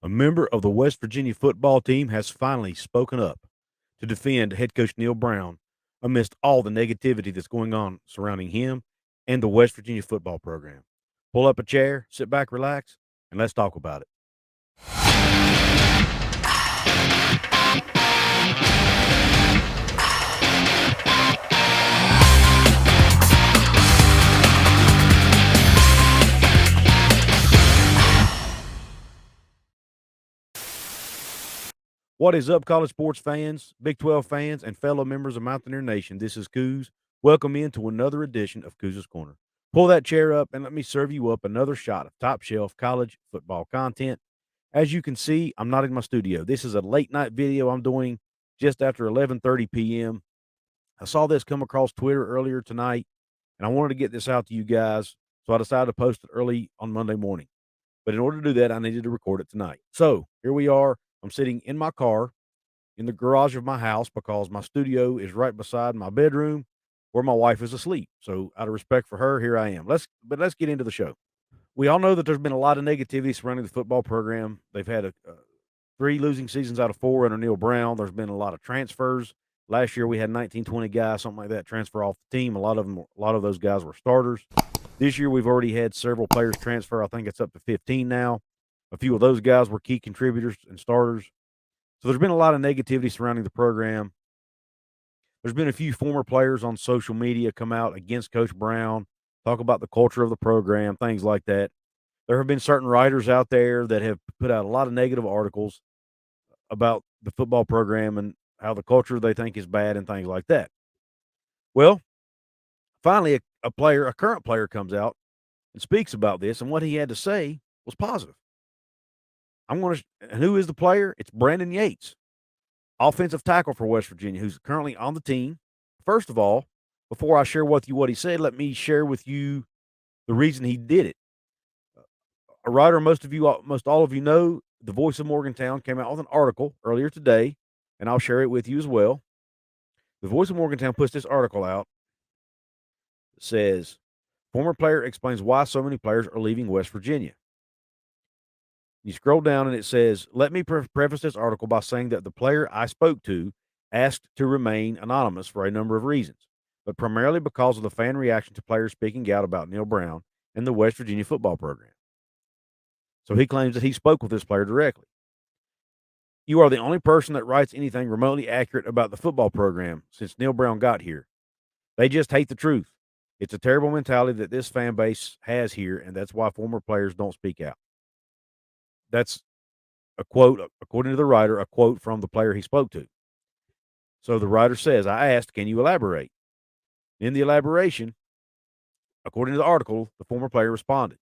A member of the West Virginia football team has finally spoken up to defend head coach Neal Brown amidst all the negativity that's going on surrounding him and the West Virginia football program. Pull up a chair, sit back, relax, and let's talk about it. What is up, college sports fans, Big 12 fans, and fellow members of Mountaineer Nation? This is Couz. Welcome into another edition of Couz's Corner. Pull that chair up and let me serve you up another shot of top shelf college football content. As you can see, I'm not in my studio. This is a late night video I'm doing just after 11:30 p.m. I saw this come across Twitter earlier tonight, and I wanted to get this out to you guys, so I decided to post it early on Monday morning. But in order to do that, I needed to record it tonight. So here we are. I'm sitting in my car in the garage of my house because my studio is right beside my bedroom where my wife is asleep. So out of respect for her, here I am. Let's get into the show. We all know that there's been a lot of negativity surrounding the football program. They've had 3 losing seasons out of 4 under Neal Brown. There's been a lot of transfers. Last year we had 19, 20 guys, something like that, transfer off the team. A lot of those guys were starters. This year we've already had several players transfer. I think it's up to 15 now. A few of those guys were key contributors and starters. So there's been a lot of negativity surrounding the program. There's been a few former players on social media come out against Coach Brown, talk about the culture of the program, things like that. There have been certain writers out there that have put out a lot of negative articles about the football program and how the culture they think is bad and things like that. Well, finally, a current player comes out and speaks about this, and what he had to say was positive. And who is the player? It's Brandon Yates, offensive tackle for West Virginia, who's currently on the team. First of all, before I share with you what he said, let me share with you the reason he did it. A writer most all of you know, the Voice of Morgantown came out with an article earlier today, and I'll share it with you as well. The Voice of Morgantown puts this article out. It says, former player explains why so many players are leaving West Virginia. You scroll down and it says, let me preface this article by saying that the player I spoke to asked to remain anonymous for a number of reasons, but primarily because of the fan reaction to players speaking out about Neal Brown and the West Virginia football program. So he claims that he spoke with this player directly. You are the only person that writes anything remotely accurate about the football program since Neal Brown got here. They just hate the truth. It's a terrible mentality that this fan base has here, and that's why former players don't speak out. That's a quote, according to the writer, a quote from the player he spoke to. So the writer says, I asked, can you elaborate? In the elaboration, according to the article, the former player responded,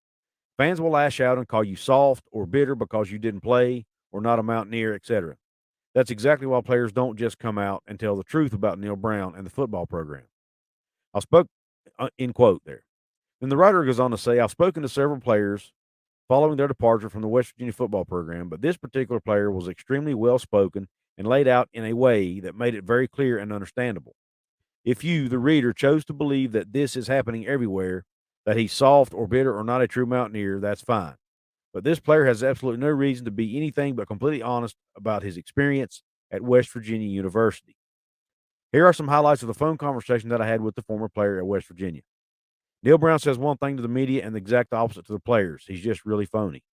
fans will lash out and call you soft or bitter because you didn't play or not a Mountaineer, etc. That's exactly why players don't just come out and tell the truth about Neal Brown and the football program. I spoke, in quote there. Then the writer goes on to say, I've spoken to several players following their departure from the West Virginia football program, but this particular player was extremely well-spoken and laid out in a way that made it very clear and understandable. If you, the reader, chose to believe that this is happening everywhere, that he's soft or bitter or not a true Mountaineer, that's fine. But this player has absolutely no reason to be anything but completely honest about his experience at West Virginia University. Here are some highlights of the phone conversation that I had with the former player at West Virginia. Neal Brown says one thing to the media and the exact opposite to the players. He's just really phony.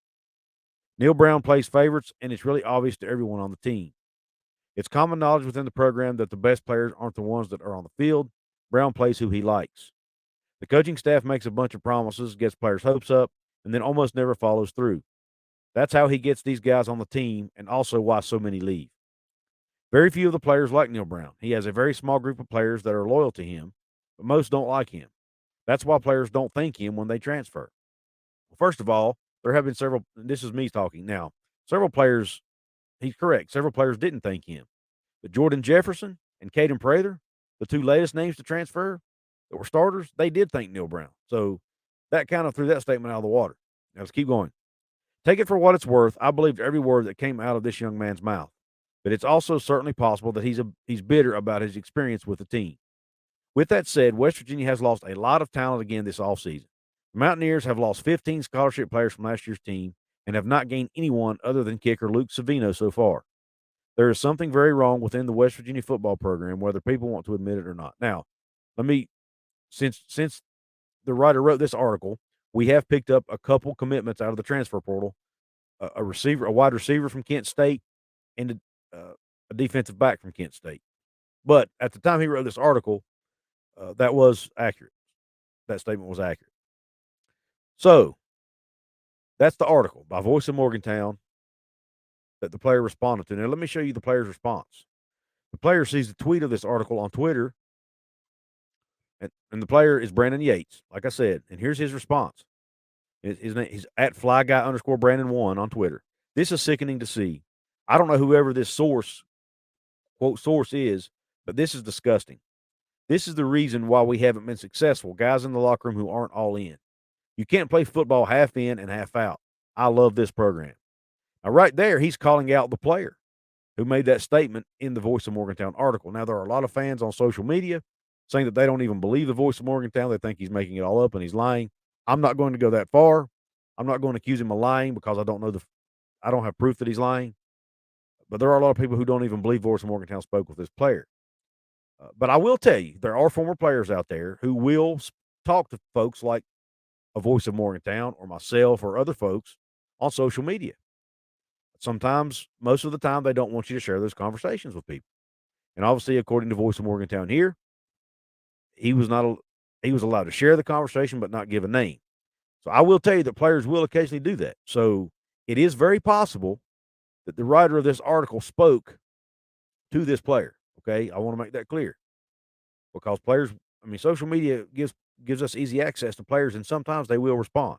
Neal Brown plays favorites, and it's really obvious to everyone on the team. It's common knowledge within the program that the best players aren't the ones that are on the field. Brown plays who he likes. The coaching staff makes a bunch of promises, gets players' hopes up, and then almost never follows through. That's how he gets these guys on the team, and also why so many leave. Very few of the players like Neal Brown. He has a very small group of players that are loyal to him, but most don't like him. That's why players don't thank him when they transfer. Well, first of all, there have been several, this is me talking now, several players, he's correct, several players didn't thank him. But Jordan Jefferson and Caden Prather, the 2 latest names to transfer that were starters, they did thank Neal Brown. So that kind of threw that statement out of the water. Now let's keep going. Take it for what it's worth. I believed every word that came out of this young man's mouth. But it's also certainly possible that he's bitter about his experience with the team. With that said, West Virginia has lost a lot of talent again this offseason. The Mountaineers have lost 15 scholarship players from last year's team, and have not gained anyone other than kicker Luke Savino so far. There is something very wrong within the West Virginia football program, whether people want to admit it or not. Now, let me since the writer wrote this article, we have picked up a couple commitments out of the transfer portal, a wide receiver from Kent State, and a defensive back from Kent State. But at the time he wrote this article, that was accurate. That statement was accurate. So that's the article by Voice of Morgantown that the player responded to. Now, let me show you the player's response. The player sees the tweet of this article on Twitter, and the player is Brandon Yates, like I said. And here's his response. His name, he's at FlyGuy_Brandon1 on Twitter. This is sickening to see. I don't know whoever this source, quote, source is, but this is disgusting. This is the reason why we haven't been successful. Guys in the locker room who aren't all in. You can't play football half in and half out. I love this program. Now, right there, he's calling out the player who made that statement in the Voice of Morgantown article. Now, there are a lot of fans on social media saying that they don't even believe the Voice of Morgantown. They think he's making it all up and he's lying. I'm not going to go that far. I'm not going to accuse him of lying because I don't have proof that he's lying. But there are a lot of people who don't even believe Voice of Morgantown spoke with this player. But I will tell you, there are former players out there who will talk to folks like a Voice of Morgantown or myself or other folks on social media. Sometimes, most of the time, they don't want you to share those conversations with people. And obviously, according to Voice of Morgantown here, he was allowed to share the conversation but not give a name. So I will tell you that players will occasionally do that. So it is very possible that the writer of this article spoke to this player. Okay, I want to make that clear because social media gives us easy access to players, and sometimes they will respond.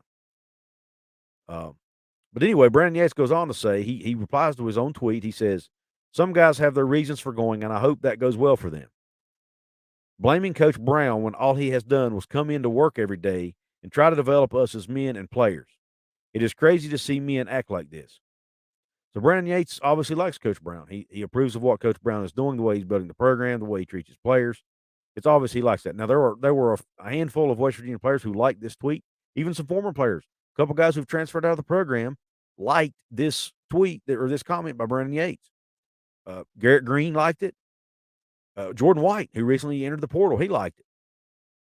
But anyway, Brandon Yates goes on to say he replies to his own tweet. He says, "Some guys have their reasons for going, and I hope that goes well for them. Blaming Coach Brown when all he has done was come into work every day and try to develop us as men and players. It is crazy to see men act like this." So Brandon Yates obviously likes Coach Brown. He approves of what Coach Brown is doing, the way he's building the program, the way he treats his players. It's obvious he likes that. Now, there were a handful of West Virginia players who liked this tweet, even some former players. A couple guys who've transferred out of the program liked this tweet or this comment by Brandon Yates. Garrett Green liked it. Jordan White, who recently entered the portal, he liked it.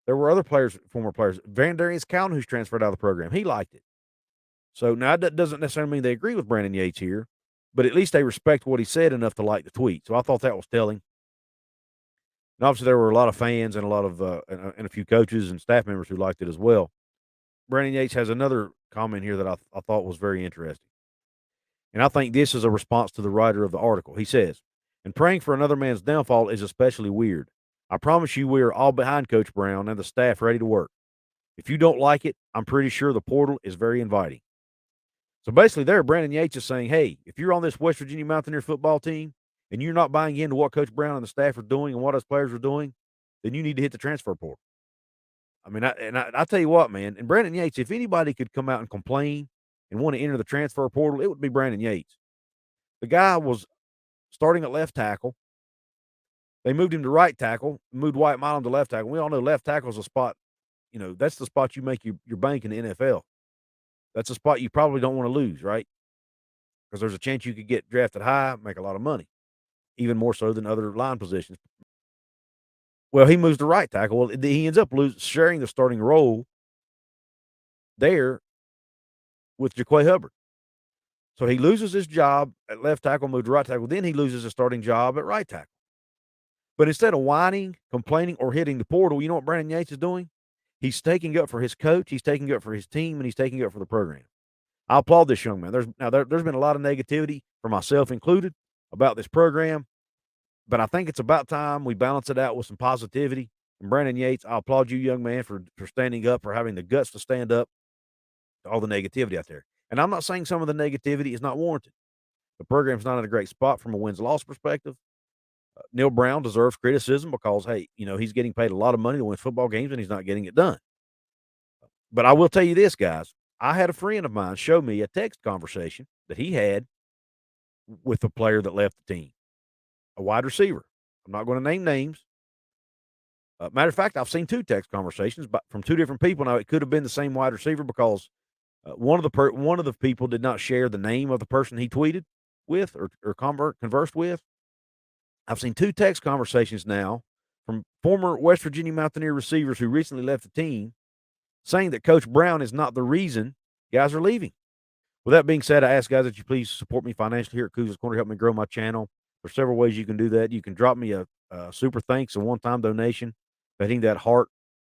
There were other players, former players. Van Darius Cowan, who's transferred out of the program, he liked it. So now that doesn't necessarily mean they agree with Brandon Yates here, but at least they respect what he said enough to like the tweet. So I thought that was telling. And obviously there were a lot of fans and a lot of and a few coaches and staff members who liked it as well. Brandon Yates has another comment here that I thought was very interesting. And I think this is a response to the writer of the article. He says, "And praying for another man's downfall is especially weird. I promise you we are all behind Coach Brown and the staff ready to work. If you don't like it, I'm pretty sure the portal is very inviting." So basically there, Brandon Yates is saying, hey, if you're on this West Virginia Mountaineer football team and you're not buying into what Coach Brown and the staff are doing and what his players are doing, then you need to hit the transfer portal. I mean, I tell you what, man, and Brandon Yates, if anybody could come out and complain and want to enter the transfer portal, it would be Brandon Yates. The guy was starting at left tackle. They moved him to right tackle, moved White Milam to left tackle. We all know left tackle is a spot, that's the spot you make your bank in the NFL. That's a spot you probably don't want to lose, right? Because there's a chance you could get drafted high, make a lot of money, even more so than other line positions. Well, he moves to right tackle. Well, he ends up sharing the starting role there with Jaquay Hubbard. So he loses his job at left tackle, moved to right tackle. Then he loses his starting job at right tackle. But instead of whining, complaining, or hitting the portal, you know what Brandon Yates is doing? He's taking up for his coach, he's taking up for his team, and he's taking up for the program. I applaud this young man. There's been a lot of negativity, for myself included, about this program, but I think it's about time we balance it out with some positivity. And Brandon Yates, I applaud you, young man, for standing up, for having the guts to stand up to all the negativity out there. And I'm not saying some of the negativity is not warranted. The program's not in a great spot from a wins-loss perspective. Neal Brown deserves criticism because, hey, he's getting paid a lot of money to win football games and he's not getting it done. But I will tell you this, guys. I had a friend of mine show me a text conversation that he had with a player that left the team, a wide receiver. I'm not going to name names. Matter of fact, I've seen two text conversations from two different people. Now, it could have been the same wide receiver because One of the people did not share the name of the person he tweeted with or conversed with. I've seen 2 text conversations now from former West Virginia Mountaineer receivers who recently left the team saying that Coach Brown is not the reason guys are leaving. With that being said, I ask guys that you please support me financially here at Couz's Corner, help me grow my channel. There's several ways you can do that. You can drop me a super thanks, a one-time donation by hitting that heart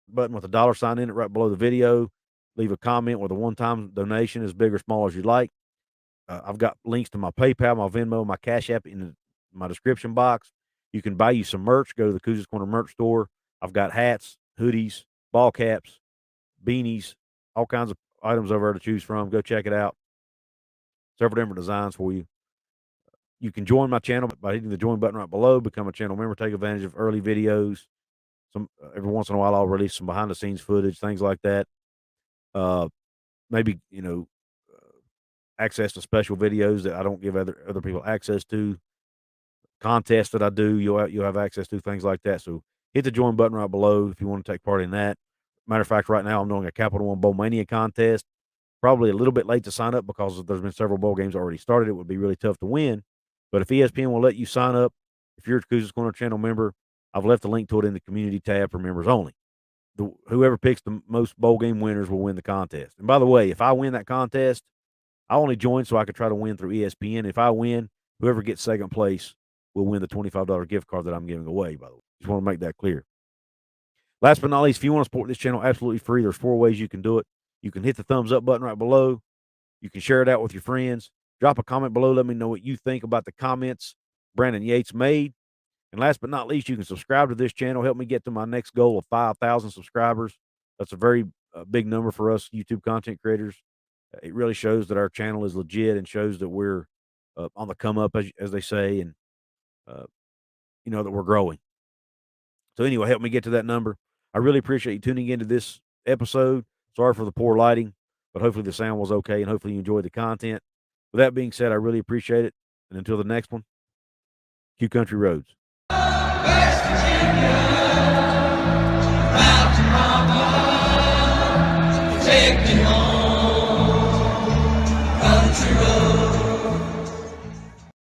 button with a dollar sign in it right below the video. Leave a comment with a one-time donation, as big or small as you like. I've got links to my PayPal, my Venmo, my Cash App in my description box. You can buy you some merch. Go to the Couz's Corner merch store. I've got hats, hoodies, ball caps, beanies, all kinds of items over there to choose from. Go check it out. Several different designs for you. You can join my channel by hitting the join button right below. Become a channel member. Take advantage of early videos. Every once in a while, I'll release some behind the scenes footage, things like that. Maybe access to special videos that I don't give other people access to. Contests that I do, you'll have access to, things like that. So hit the join button right below if you want to take part in that. Matter of fact, right now I'm doing a Capital One Bowl Mania contest. Probably a little bit late to sign up because there's been several bowl games already started. It would be really tough to win. But if ESPN will let you sign up, if you're a Couz's Corner channel member, I've left a link to it in the community tab for members only. Whoever picks the most bowl game winners will win the contest. And by the way, if I win that contest, I only joined so I could try to win through ESPN. If I win, whoever gets second place will win the $25 gift card that I'm giving away, by the way. Just want to make that clear. Last but not least, if you want to support this channel absolutely free, there's 4 ways you can do it. You can hit the thumbs up button right below. You can share it out with your friends. Drop a comment below. Let me know what you think about the comments Brandon Yates made. And last but not least, you can subscribe to this channel. Help me get to my next goal of 5,000 subscribers. That's a very big number for us YouTube content creators. It really shows that our channel is legit and shows that we're on the come up, as they say, and that we're growing. So anyway, help me get to that number. I really appreciate you tuning into this episode. Sorry for the poor lighting, but hopefully the sound was okay, and hopefully you enjoyed the content. With that being said, I really appreciate it. And until the next one, Q Country Roads. West Virginia.